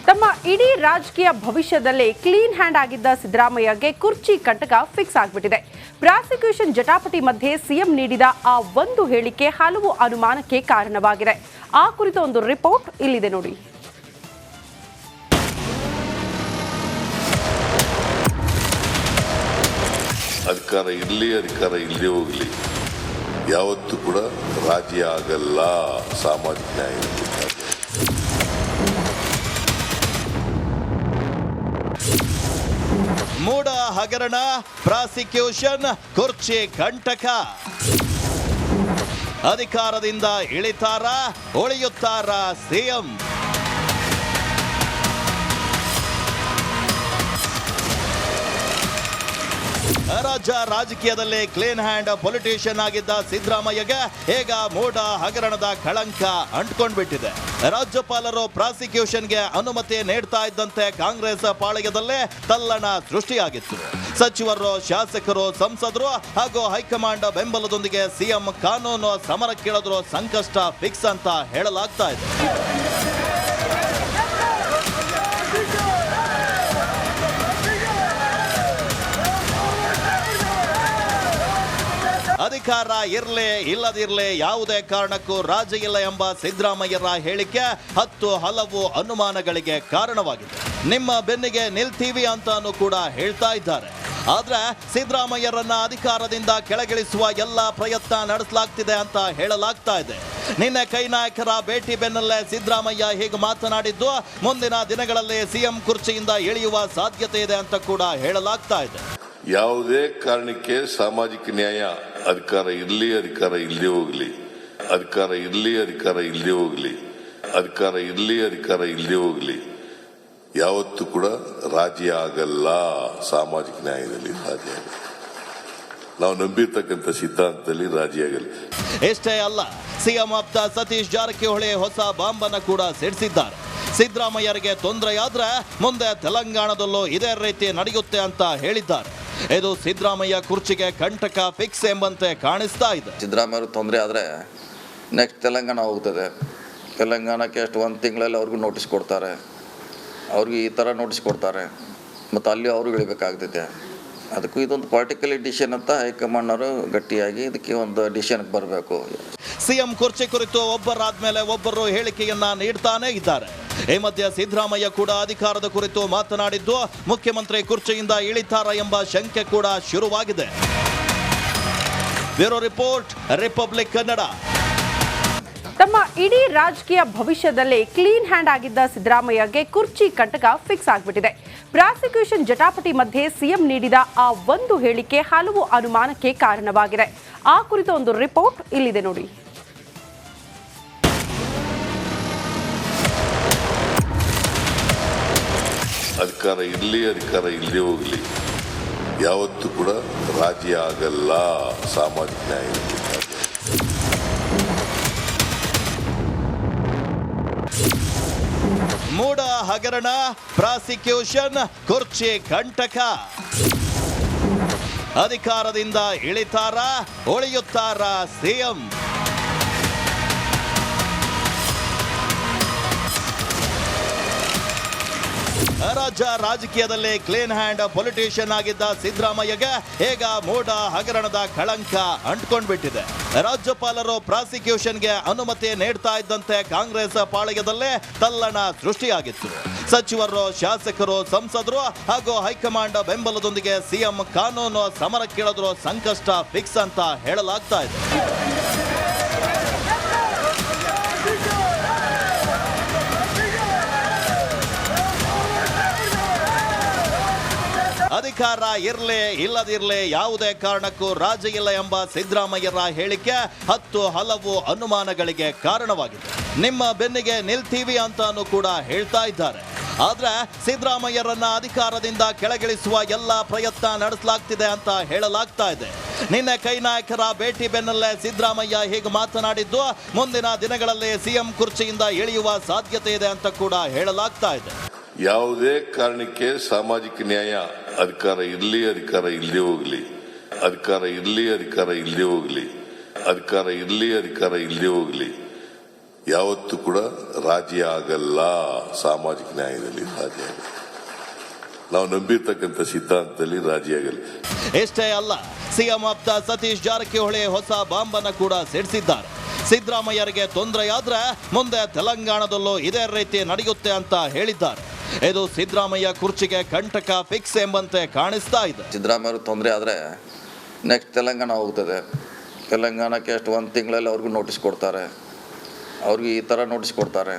ತಮ್ಮ ಇಡೀ ರಾಜಕೀಯ ಭವಿಷ್ಯದಲ್ಲೇ ಕ್ಲೀನ್ ಹ್ಯಾಂಡ್ ಆಗಿದ್ದ ಸಿದ್ದರಾಮಯ್ಯಗೆ ಕುರ್ಚಿ ಕಂಟಕ ಫಿಕ್ಸ್ ಆಗಿಬಿಟ್ಟಿದೆ. ಪ್ರಾಸಿಕ್ಯೂಷನ್ ಜಟಾಪಟಿ ಮಧ್ಯೆ ಸಿಎಂ ನೀಡಿದ ಆ ಒಂದು ಹೇಳಿಕೆ ಹಲವು ಅನುಮಾನಕ್ಕೆ ಕಾರಣವಾಗಿದೆ. ಆ ಕುರಿತ ಒಂದು ರಿಪೋರ್ಟ್ ಇಲ್ಲಿದೆ ನೋಡಿ. ಅಧಿಕಾರ ಇರಲಿ, ಅಧಿಕಾರ ಇಲ್ಲದೆ ಹೋಗಲಿ, ಯಾವತ್ತೂ ಕೂಡ ರಾಜಿ ಆಗಲ್ಲ. ಸಾಮಾಜಿಕ ನ್ಯಾಯ ಮೂಡ ಹಗರಣ, ಪ್ರಾಸಿಕ್ಯೂಷನ್ ಕುರ್ಚಿ ಕಂಟಕ. ಅಧಿಕಾರದಿಂದ ಇಳಿತಾರ, ಉಳಿಯುತ್ತಾರ ಸಿಎಂ. ರಾಜ್ಯ ರಾಜಕೀಯದಲ್ಲಿ ಕ್ಲೀನ್ ಹ್ಯಾಂಡ್ ಪೊಲಿಟಿಷಿಯನ್ ಆಗಿದ್ದ ಸಿದ್ದರಾಮಯ್ಯಗೆ ಈಗ ಮೂಡ ಹಗರಣದ ಕಳಂಕ ಅಂಟ್ಕೊಂಡ್ಬಿಟ್ಟಿದೆ. ರಾಜ್ಯಪಾಲರು ಪ್ರಾಸಿಕ್ಯೂಷನ್ಗೆ ಅನುಮತಿ ನೀಡ್ತಾ ಇದ್ದಂತೆ ಕಾಂಗ್ರೆಸ್ ಪಾಳಯದಲ್ಲೇ ತಲ್ಲಣ ಸೃಷ್ಟಿಯಾಗಿತ್ತು. ಸಚಿವರು, ಶಾಸಕರು, ಸಂಸದರು ಹಾಗೂ ಹೈಕಮಾಂಡ್ ಬೆಂಬಲದೊಂದಿಗೆ ಸಿಎಂ ಕಾನೂನು ಸಮರಕ್ಕಿಳಿದ್ರು ಸಂಕಷ್ಟ ಫಿಕ್ಸ್ ಅಂತ ಹೇಳಲಾಗ್ತಾ ಇದೆ. ಅಧಿಕಾರ ಇರಲಿ ಇಲ್ಲದಿರಲಿ ಯಾವುದೇ ಕಾರಣಕ್ಕೂ ರಾಜಿ ಇಲ್ಲ ಎಂಬ ಸಿದ್ದರಾಮಯ್ಯರ ಹೇಳಿಕೆ ಹಲವು ಅನುಮಾನಗಳಿಗೆ ಕಾರಣವಾಗಿದೆ. ನಿಮ್ಮ ಬೆನ್ನಿಗೆ ನಿಲ್ತೀವಿ ಅಂತಾನೂ ಕೂಡ ಹೇಳ್ತಾ ಇದ್ದಾರೆ. ಆದ್ರೆ ಸಿದ್ದರಾಮಯ್ಯರನ್ನ ಅಧಿಕಾರದಿಂದ ಕೆಳಗಿಳಿಸುವ ಎಲ್ಲ ಪ್ರಯತ್ನ ನಡೆಸಲಾಗ್ತಿದೆ ಅಂತ ಹೇಳಲಾಗ್ತಾ ಇದೆ. ನಿನ್ನೆ ಕೈ ನಾಯಕರ ಭೇಟಿ ಬೆನ್ನಲ್ಲೇ ಸಿದ್ದರಾಮಯ್ಯ ಹೀಗೆ ಮಾತನಾಡಿದ್ದು ಮುಂದಿನ ದಿನಗಳಲ್ಲಿ ಸಿಎಂ ಕುರ್ಚಿಯಿಂದ ಇಳಿಯುವ ಸಾಧ್ಯತೆ ಇದೆ ಅಂತ ಕೂಡ ಹೇಳಲಾಗ್ತಾ ಇದೆ. ಯಾವುದೇ ಕಾರಣಕ್ಕೆ ಸಾಮಾಜಿಕ ನ್ಯಾಯ ಅಧಿಕಾರ ಇರಲಿ, ಅಧಿಕಾರ ಇಲ್ಲದೆ ಹೋಗಲಿ, ಅಧಿಕಾರ ಇರಲಿ, ಅಧಿಕಾರ ಇಲ್ಲದೆ ಹೋಗಲಿ, ಅಧಿಕಾರ ಇರಲಿ, ಅಧಿಕಾರ ಇಲ್ಲದೆ ಹೋಗಲಿ, ಯಾವತ್ತೂ ಕೂಡ ರಾಜಿ ಆಗಲ್ಲ. ಸಾಮಾಜಿಕ ನ್ಯಾಯದಲ್ಲಿ ರಾಜಿ ಆಗಲ್ಲ. ನಾವು ನಂಬಿರ್ತಕ್ಕಂಥ ಸಿದ್ಧಾಂತದಲ್ಲಿ ರಾಜಿ ಆಗಲ್ಲ. ಇಷ್ಟೇ ಅಲ್ಲ, ಸಿಎಂ ಆಪ್ತ ಸತೀಶ್ ಜಾರಕಿಹೊಳಿ ಹೊಸ ಬಾಂಬನ್ನು ಕೂಡ ಸಿಡಿಸಿದ್ದಾರೆ. ಸಿದ್ದರಾಮಯ್ಯರಿಗೆ ತೊಂದರೆಯಾದ್ರೆ ಮುಂದೆ ತೆಲಂಗಾಣದಲ್ಲೂ ಇದೇ ರೀತಿ ನಡೆಯುತ್ತೆ ಅಂತ ಹೇಳಿದ್ದಾರೆ. ಇದು ಸಿದ್ದರಾಮಯ್ಯ ಕುರ್ಚಿಗೆ ಕಂಟಕ ಫಿಕ್ಸ್ ಎಂಬಂತೆ ಕಾಣಿಸ್ತಾ ಇದೆ. ಸಿದ್ದರಾಮಯ್ಯ ತೊಂದರೆ ಆದರೆ ನೆಕ್ಸ್ಟ್ ತೆಲಂಗಾಣ ಹೋಗ್ತದೆ. ತೆಲಂಗಾಣಕ್ಕೆ ಎಷ್ಟು 1 ತಿಂಗಳಲ್ಲಿ ಅವ್ರಿಗೂ ನೋಟಿಸ್ ಕೊಡ್ತಾರೆ, ಅವ್ರಿಗೆ ಈ ಥರ ನೋಟಿಸ್ ಕೊಡ್ತಾರೆ, ಮತ್ತು ಅಲ್ಲಿ ಅವ್ರಿಗೆ ಇಳಿಬೇಕಾಗ್ತೈತೆ. ಅದಕ್ಕೂ ಇದೊಂದು ಪೊಲಿಟಿಕಲ್ ಡಿಸಿಷನ್ ಅಂತ ಹೈಕಮಾಂಡ್ನವರು ಗಟ್ಟಿಯಾಗಿ ಇದಕ್ಕೆ ಒಂದು ಡಿಸಿಷನ್ಗೆ ಬರಬೇಕು. ಸಿಎಂ ಕುರ್ಚಿ ಕುರಿತು ಒಬ್ಬರಾದ್ಮೇಲೆ ಒಬ್ಬರು ಹೇಳಿಕೆಯನ್ನ ನೀಡ್ತಾನೆ ಇದ್ದಾರೆ. ಈ ಮಧ್ಯೆ ಸಿದ್ದರಾಮಯ್ಯ ಕೂಡ ಅಧಿಕಾರದ ಕುರಿತು ಮಾತನಾಡಿದ್ದು ಮುಖ್ಯಮಂತ್ರಿ ಕುರ್ಚಿಯಿಂದ ಇಳಿತಾರ ಎಂಬ ಶಂಕೆ ಕೂಡ ಶುರುವಾಗಿದೆ. Bureau report, republic Kannada. ತಮ್ಮ ಇಡೀ ರಾಜಕೀಯ ಭವಿಷ್ಯದಲ್ಲೇ ಕ್ಲೀನ್ ಹ್ಯಾಂಡ್ ಆಗಿದ್ದ ಸಿದ್ದರಾಮಯ್ಯಗೆ ಕುರ್ಚಿ ಕಂಟಕ ಫಿಕ್ಸ್ ಆಗಿಬಿಟ್ಟಿದೆ. ಪ್ರಾಸಿಕ್ಯೂಷನ್ ಜಟಾಪಟಿ ಮಧ್ಯೆ ಸಿಎಂ ನೀಡಿದ ಆ ಒಂದು ಹೇಳಿಕೆ ಹಲವು ಅನುಮಾನಕ್ಕೆ ಕಾರಣವಾಗಿದೆ. ಆ ಕುರಿತ ಒಂದು ರಿಪೋರ್ಟ್ ಇಲ್ಲಿದೆ ನೋಡಿ. ಅಧಿಕಾರ ಇರಲಿ, ಅಧಿಕಾರ ಇಲ್ಲದೆ ಹೋಗಲಿ, ಯಾವತ್ತೂ ಕೂಡ ರಾಜಿ ಆಗಲ್ಲ. ಸಾಮಾಜಿಕ ನ್ಯಾಯದಲ್ಲಿ ಮೂಡ ಹಗರಣ, ಪ್ರಾಸಿಕ್ಯೂಷನ್ ಕುರ್ಚಿ ಕಂಟಕ. ಅಧಿಕಾರದಿಂದ ಇಳಿತಾರ, ಉಳಿಯುತ್ತಾರ ಸಿಎಂ. ರಾಜ್ಯ ರಾಜಕೀಯದಲ್ಲಿ ಕ್ಲೀನ್ ಹ್ಯಾಂಡ್ ಪೊಲಿಟಿಷಿಯನ್ ಆಗಿದ್ದ ಸಿದ್ದರಾಮಯ್ಯಗೆ ಈಗ ಮೂಡ ಹಗರಣದ ಕಳಂಕ ಅಂಟ್ಕೊಂಡ್ಬಿಟ್ಟಿದೆ. ರಾಜ್ಯಪಾಲರು ಪ್ರಾಸಿಕ್ಯೂಷನ್ಗೆ ಅನುಮತಿ ನೀಡ್ತಾ ಇದ್ದಂತೆ ಕಾಂಗ್ರೆಸ್ ಪಾಳಯದಲ್ಲೇ ತಲ್ಲಣ ಸೃಷ್ಟಿಯಾಗಿತ್ತು. ಸಚಿವರು, ಶಾಸಕರು, ಸಂಸದರು ಹಾಗೂ ಹೈಕಮಾಂಡ್ ಬೆಂಬಲದೊಂದಿಗೆ ಸಿಎಂ ಕಾನೂನು ಸಮರಕ್ಕಿಳಿದ್ರು ಸಂಕಷ್ಟ ಫಿಕ್ಸ್ ಅಂತ ಹೇಳಲಾಗ್ತಾ ಇದೆ. ಅಧಿಕಾರ ಇರಲಿ ಇಲ್ಲದಿರಲಿ ಯಾವುದೇ ಕಾರಣಕ್ಕೂ ರಾಜಿ ಇಲ್ಲ ಎಂಬ ಸಿದ್ದರಾಮಯ್ಯರ ಹೇಳಿಕೆ ಹಲವು ಅನುಮಾನಗಳಿಗೆ ಕಾರಣವಾಗಿದೆ. ನಿಮ್ಮ ಬೆನ್ನಿಗೆ ನಿಲ್ತೀವಿ ಅಂತಾನೂ ಕೂಡ ಹೇಳ್ತಾ ಇದ್ದಾರೆ. ಆದ್ರೆ ಸಿದ್ದರಾಮಯ್ಯರನ್ನ ಅಧಿಕಾರದಿಂದ ಕೆಳಗಿಳಿಸುವ ಎಲ್ಲ ಪ್ರಯತ್ನ ನಡೆಸಲಾಗ್ತಿದೆ ಅಂತ ಹೇಳಲಾಗ್ತಾ ಇದೆ. ನಿನ್ನೆ ಕೈ ನಾಯಕರ ಭೇಟಿ ಬೆನ್ನಲ್ಲೇ ಸಿದ್ದರಾಮಯ್ಯ ಹೀಗೆ ಮಾತನಾಡಿದ್ದು ಮುಂದಿನ ದಿನಗಳಲ್ಲಿ ಸಿಎಂ ಕುರ್ಚಿಯಿಂದ ಇಳಿಯುವ ಸಾಧ್ಯತೆ ಇದೆ ಅಂತ ಕೂಡ ಹೇಳಲಾಗ್ತಾ ಇದೆ. ಯಾವುದೇ ಕಾರಣಕ್ಕೆ ಸಾಮಾಜಿಕ ನ್ಯಾಯ ಅಧಿಕಾರ ಇರಲಿ, ಅಧಿಕಾರ ಇಲ್ಲದೆ ಹೋಗಲಿ, ಅಧಿಕಾರ ಇರಲಿ, ಅಧಿಕಾರ ಇಲ್ಲದೆ ಹೋಗಲಿ, ಅಧಿಕಾರ ಇರಲಿ, ಅಧಿಕಾರ ಇಲ್ಲದೆ ಹೋಗಲಿ, ಯಾವತ್ತೂ ಕೂಡ ರಾಜಿ ಆಗಲ್ಲ. ಸಾಮಾಜಿಕ ನ್ಯಾಯದಲ್ಲಿ ರಾಜಿ ಆಗಲ್ಲ. ನಾವು ನಂಬಿರ್ತಕ್ಕಂಥ ಸಿದ್ಧಾಂತದಲ್ಲಿ ರಾಜಿ ಆಗಲ್ಲ. ಇಷ್ಟೇ ಅಲ್ಲ, ಸಿಎಂ ಆಪ್ತ ಸತೀಶ್ ಜಾರಕಿಹೊಳಿ ಹೊಸ ಬಾಂಬನ್ನು ಕೂಡ ಸಿಡಿಸಿದ್ದಾರೆ. ಸಿದ್ದರಾಮಯ್ಯರಿಗೆ ತೊಂದರೆಯಾದ್ರೆ ಮುಂದೆ ತೆಲಂಗಾಣದಲ್ಲೂ ಇದೇ ರೀತಿ ನಡೆಯುತ್ತೆ ಅಂತ ಹೇಳಿದ್ದಾರೆ. ಇದು ಸಿದ್ದರಾಮಯ್ಯ ಕುರ್ಚಿಗೆ ಕಂಟಕ ಫಿಕ್ಸ್ ಎಂಬಂತೆ ಕಾಣಿಸ್ತಾ ಇದೆ. ಸಿದ್ದರಾಮಯ್ಯ ತೊಂದರೆ ಆದರೆ ನೆಕ್ಸ್ಟ್ ತೆಲಂಗಾಣ ಹೋಗ್ತದೆ. ತೆಲಂಗಾಣಕ್ಕೆ ಎಷ್ಟು 1 ತಿಂಗಳಲ್ಲಿ ಅವ್ರಿಗೂ ನೋಟಿಸ್ ಕೊಡ್ತಾರೆ. ಅವ್ರಿಗೆ ಈ ಥರ ನೋಟಿಸ್ ಕೊಡ್ತಾರೆ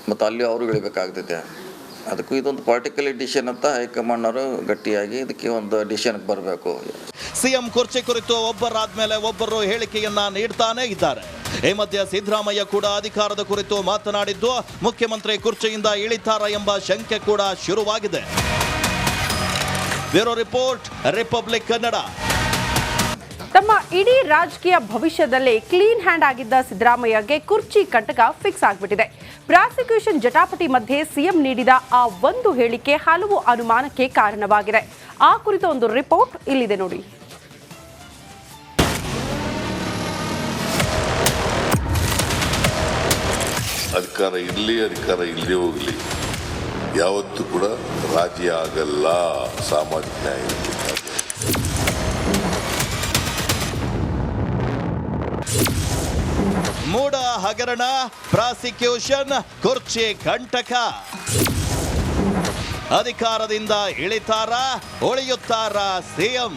ಮತ್ತು ಅಲ್ಲಿ ಅವರು ಇಳಿಬೇಕಾಗ್ತೈತೆ. ಅದಕ್ಕೂ ಇದೊಂದು ಪಾರ್ಟಿಕಲ್ ಡಿಸಿಷನ್ ಅಂತ ಹೈಕಮಾಂಡ್ನವರು ಗಟ್ಟಿಯಾಗಿ ಇದಕ್ಕೆ ಒಂದು ಡಿಸಿಷನ್ಗೆ ಬರಬೇಕು. ಸಿಎಂ ಕುರ್ಚಿ ಕುರಿತು ಒಬ್ಬರಾದ್ಮೇಲೆ ಒಬ್ಬರು ಹೇಳಿಕೆಯನ್ನ ನೀಡ್ತಾನೆ ಇದ್ದಾರೆ. ಈ ಮಧ್ಯೆ ಸಿದ್ದರಾಮಯ್ಯ ಕೂಡ ಅಧಿಕಾರದ ಕುರಿತು ಮಾತನಾಡಿದ್ದು ಮುಖ್ಯಮಂತ್ರಿ ಕುರ್ಚಿಯಿಂದ ಇಳಿತಾರ ಎಂಬ ಶಂಕೆ ಕೂಡ ಶುರುವಾಗಿದೆ. Bureau report, republic Kannada. ತಮ್ಮ ಇಡೀ ರಾಜಕೀಯ ಭವಿಷ್ಯದಲ್ಲೇ ಕ್ಲೀನ್ ಹ್ಯಾಂಡ್ ಆಗಿದ್ದ ಸಿದ್ದರಾಮಯ್ಯಗೆ ಕುರ್ಚಿ ಕಂಟಕ ಫಿಕ್ಸ್ ಆಗಿಬಿಟ್ಟಿದೆ. ಪ್ರಾಸಿಕ್ಯೂಷನ್ ಜಟಾಪಟಿ ಮಧ್ಯೆ ಸಿಎಂ ನೀಡಿದ ಆ ಒಂದು ಹೇಳಿಕೆ ಹಲವು ಅನುಮಾನಕ್ಕೆ ಕಾರಣವಾಗಿದೆ. ಆ ಕುರಿತ ಒಂದು ರಿಪೋರ್ಟ್ ಇಲ್ಲಿದೆ ನೋಡಿ. ಅಧಿಕಾರ ಇರಲಿ, ಅಧಿಕಾರ ಇಲ್ಲದೆ ಹೋಗಲಿ, ಯಾವತ್ತೂ ಕೂಡ ರಾಜಿ ಆಗಲ್ಲ. ಸಾಮಾಜಿಕ ನ್ಯಾಯದಲ್ಲಿ ಮೂಡ ಹಗರಣ, ಪ್ರಾಸಿಕ್ಯೂಷನ್, ಕುರ್ಚಿ ಕಂಟಕ. ಅಧಿಕಾರದಿಂದ ಇಳಿತಾರ, ಉಳಿಯುತ್ತಾರ ಸಿಎಂ?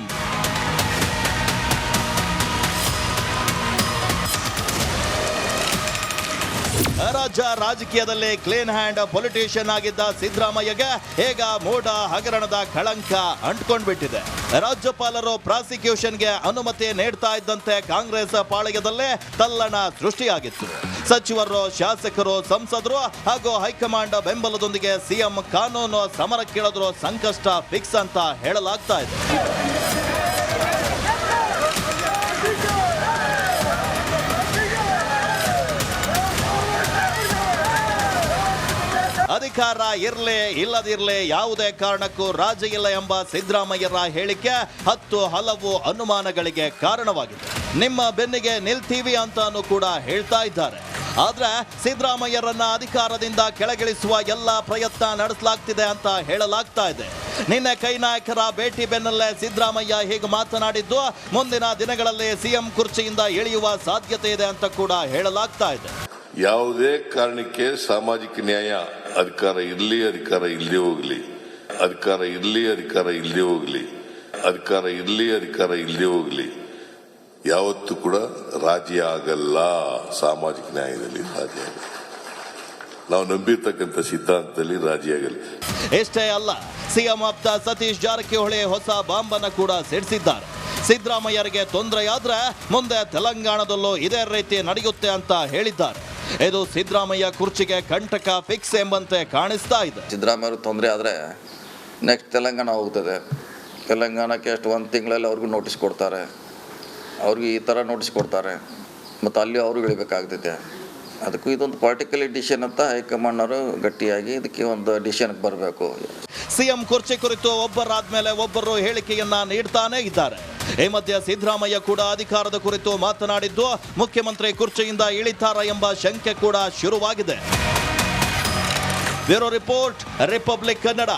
ರಾಜ್ಯ ರಾಜಕೀಯದಲ್ಲಿ ಕ್ಲೀನ್ ಹ್ಯಾಂಡ್ ಪೊಲಿಟಿಷಿಯನ್ ಆಗಿದ್ದ ಸಿದ್ದರಾಮಯ್ಯಗೆ ಈಗ ಮೂಡ ಹಗರಣದ ಕಳಂಕ ಅಂಟ್ಕೊಂಡ್ಬಿಟ್ಟಿದೆ. ರಾಜ್ಯಪಾಲರು ಪ್ರಾಸಿಕ್ಯೂಷನ್ಗೆ ಅನುಮತಿ ನೀಡ್ತಾ ಇದ್ದಂತೆ ಕಾಂಗ್ರೆಸ್ ಪಾಳಯದಲ್ಲೇ ತಲ್ಲಣ ಸೃಷ್ಟಿಯಾಗಿತ್ತು. ಸಚಿವರು, ಶಾಸಕರು, ಸಂಸದರು ಹಾಗೂ ಹೈಕಮಾಂಡ್ ಬೆಂಬಲದೊಂದಿಗೆ ಸಿಎಂ ಕಾನೂನು ಸಮರಕ್ಕಿಳಿದ್ರು ಸಂಕಷ್ಟ ಫಿಕ್ಸ್ ಅಂತ ಹೇಳಲಾಗ್ತಾ ಇದೆ. ಅಧಿಕಾರ ಇರಲಿ ಇಲ್ಲದಿರಲಿ ಯಾವುದೇ ಕಾರಣಕ್ಕೂ ರಾಜಿ ಇಲ್ಲ ಎಂಬ ಸಿದ್ದರಾಮಯ್ಯರ ಹೇಳಿಕೆ ಹಲವು ಅನುಮಾನಗಳಿಗೆ ಕಾರಣವಾಗಿದೆ. ನಿಮ್ಮ ಬೆನ್ನಿಗೆ ನಿಲ್ತೀವಿ ಅಂತಾನೂ ಕೂಡ ಹೇಳ್ತಾ ಇದ್ದಾರೆ. ಆದ್ರೆ ಸಿದ್ದರಾಮಯ್ಯರನ್ನ ಅಧಿಕಾರದಿಂದ ಕೆಳಗಿಳಿಸುವ ಎಲ್ಲ ಪ್ರಯತ್ನ ನಡೆಸಲಾಗ್ತಿದೆ ಅಂತ ಹೇಳಲಾಗ್ತಾ ಇದೆ. ನಿನ್ನೆ ಕೈ ನಾಯಕರ ಭೇಟಿ ಬೆನ್ನಲ್ಲೇ ಸಿದ್ದರಾಮಯ್ಯ ಹೀಗೆ ಮಾತನಾಡಿದ್ದು ಮುಂದಿನ ದಿನಗಳಲ್ಲಿ ಸಿಎಂ ಕುರ್ಚಿಯಿಂದ ಇಳಿಯುವ ಸಾಧ್ಯತೆ ಇದೆ ಅಂತ ಕೂಡ ಹೇಳಲಾಗ್ತಾ ಇದೆ. ಯಾವುದೇ ಕಾರಣಕ್ಕೆ ಸಾಮಾಜಿಕ ನ್ಯಾಯ ಅಧಿಕಾರ ಇರಲಿ, ಅಧಿಕಾರ ಇಲ್ಲದೆ ಹೋಗಲಿ, ಅಧಿಕಾರ ಇರಲಿ, ಅಧಿಕಾರ ಇಲ್ಲದೆ ಹೋಗಲಿ, ಅಧಿಕಾರ ಇರಲಿ, ಅಧಿಕಾರ ಇಲ್ಲದೆ ಹೋಗಲಿ, ಯಾವತ್ತೂ ಕೂಡ ರಾಜಿ ಆಗಲ್ಲ. ಸಾಮಾಜಿಕ ನ್ಯಾಯದಲ್ಲಿ ರಾಜಿ ಆಗಲ್ಲ. ನಾವು ನಂಬಿರ್ತಕ್ಕಂಥ ಸಿದ್ಧಾಂತದಲ್ಲಿ ರಾಜಿ ಆಗಲ್ಲ. ಇಷ್ಟೇ ಅಲ್ಲ, ಸಿಎಂ ಆಪ್ತ ಸತೀಶ್ ಜಾರಕಿಹೊಳಿ ಹೊಸ ಬಾಂಬನ್ನು ಕೂಡ ಸಿಡಿಸಿದ್ದಾರೆ. ಸಿದ್ದರಾಮಯ್ಯರಿಗೆ ತೊಂದರೆಯಾದ್ರೆ ಮುಂದೆ ತೆಲಂಗಾಣದಲ್ಲೂ ಇದೇ ರೀತಿ ನಡೆಯುತ್ತೆ ಅಂತ ಹೇಳಿದ್ದಾರೆ. ಇದು ಸಿದ್ದರಾಮಯ್ಯ ಕುರ್ಚಿಗೆ ಕಂಟಕ ಫಿಕ್ಸ್ ಎಂಬಂತೆ ಕಾಣಿಸ್ತಾ ಇದೆ. ಸಿದ್ದರಾಮಯ್ಯ ತೊಂದರೆ ಆದರೆ ನೆಕ್ಸ್ಟ್ ತೆಲಂಗಾಣ ಹೋಗ್ತದೆ. ತೆಲಂಗಾಣಕ್ಕೆ ಎಷ್ಟು 1 ತಿಂಗಳಲ್ಲಿ ಅವ್ರಿಗೂ ನೋಟಿಸ್ ಕೊಡ್ತಾರೆ. ಅವ್ರಿಗೆ ಈ ಥರ ನೋಟಿಸ್ ಕೊಡ್ತಾರೆ ಮತ್ತು ಅಲ್ಲಿ ಅವರು ಇಳಿಬೇಕಾಗ್ತೈತೆ. ಅದಕ್ಕೂ ಇದೊಂದು ಪಾರ್ಟಿಕಲ್ ಡಿಸಿಷನ್ ಅಂತ ಹೈಕಮಾಂಡ್ನವರು ಗಟ್ಟಿಯಾಗಿ ಇದಕ್ಕೆ ಒಂದು ಡಿಸಿಷನ್ಗೆ ಬರಬೇಕು. ಸಿಎಂ ಕುರ್ಚಿ ಕುರಿತು ಒಬ್ಬರಾದ್ಮೇಲೆ ಒಬ್ಬರು ಹೇಳಿಕೆಯನ್ನ ನೀಡ್ತಾನೆ ಇದ್ದಾರೆ. ಈ ಮಧ್ಯೆ ಸಿದ್ದರಾಮಯ್ಯ ಕೂಡ ಅಧಿಕಾರದ ಕುರಿತು ಮಾತನಾಡಿದ್ದು ಮುಖ್ಯಮಂತ್ರಿ ಕುರ್ಚಿಯಿಂದ ಇಳಿತಾರ ಎಂಬ ಶಂಕೆ ಕೂಡ ಶುರುವಾಗಿದೆ. Bureau report, republic Kannada.